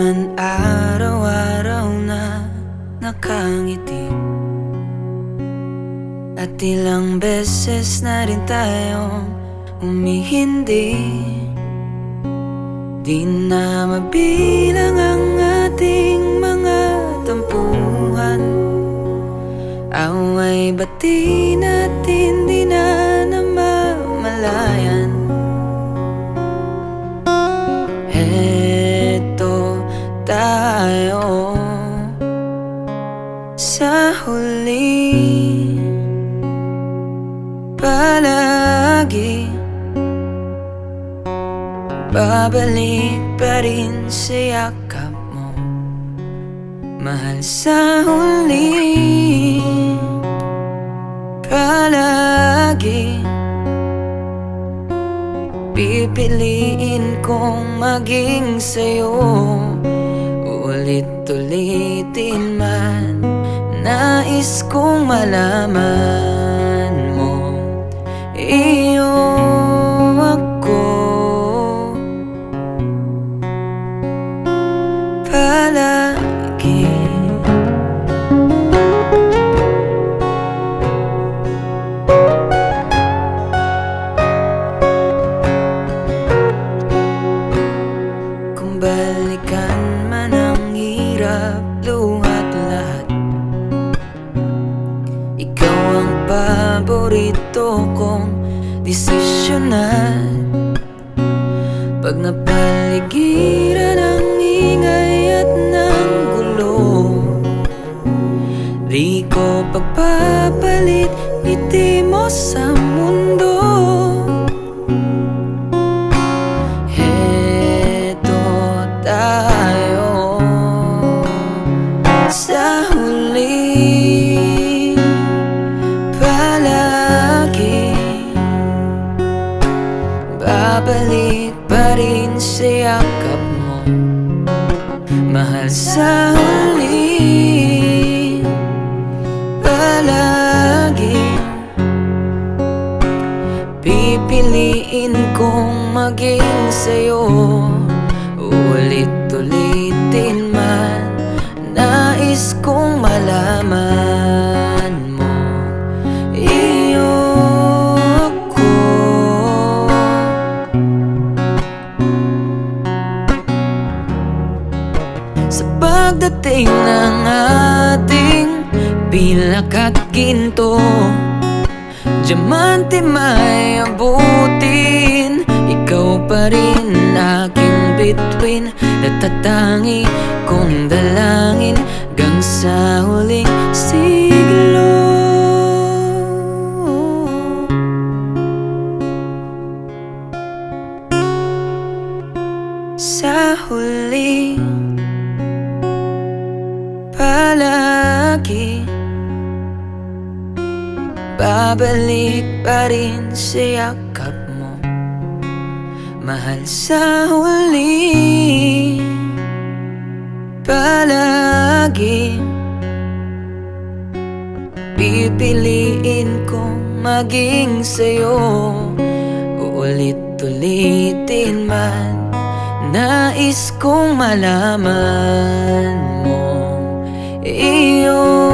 man araw-araw na nakangiti, at ilang beses na rin tayong umihindi. Di na mabilang ang ating mga tampuhan, away bati natin di na namamalayan. Heto tayo sa huli, palagi babalik pa rin sa yakap mo, mahal, sa huli. Palagi pipiliin kong maging sa'yo, ulit-ulitin man nais kong malaman mo. Iyo ako palagi. Kung balikan man ang hirap, luhat lahat, ikaw ang paborito kong desisyonan. Pag napaligiran ang ingay at ng gulo, di ko pagpapalit ngiti mo sa mundo. Heto tayo sa huli, palagi babalik pa rin sa yakap mo, mahal, sa huli. Palagi pipiliin kong maging sa'yo, ulit-ulitin man nais kong malaman mo. Iyo ako sa pagdating ng ating pilak at ginto, diamante may abutin, ikaw pa rin aking bituin, natatangi kong dalangin hanggang sa huling siglo. Sa huli, palagi babalik pa rin sa yakap mo, mahal, sa huli. Palagi pipiliin kong maging sa'yo, ulit-ulitin man nais kong malaman mo. Iyo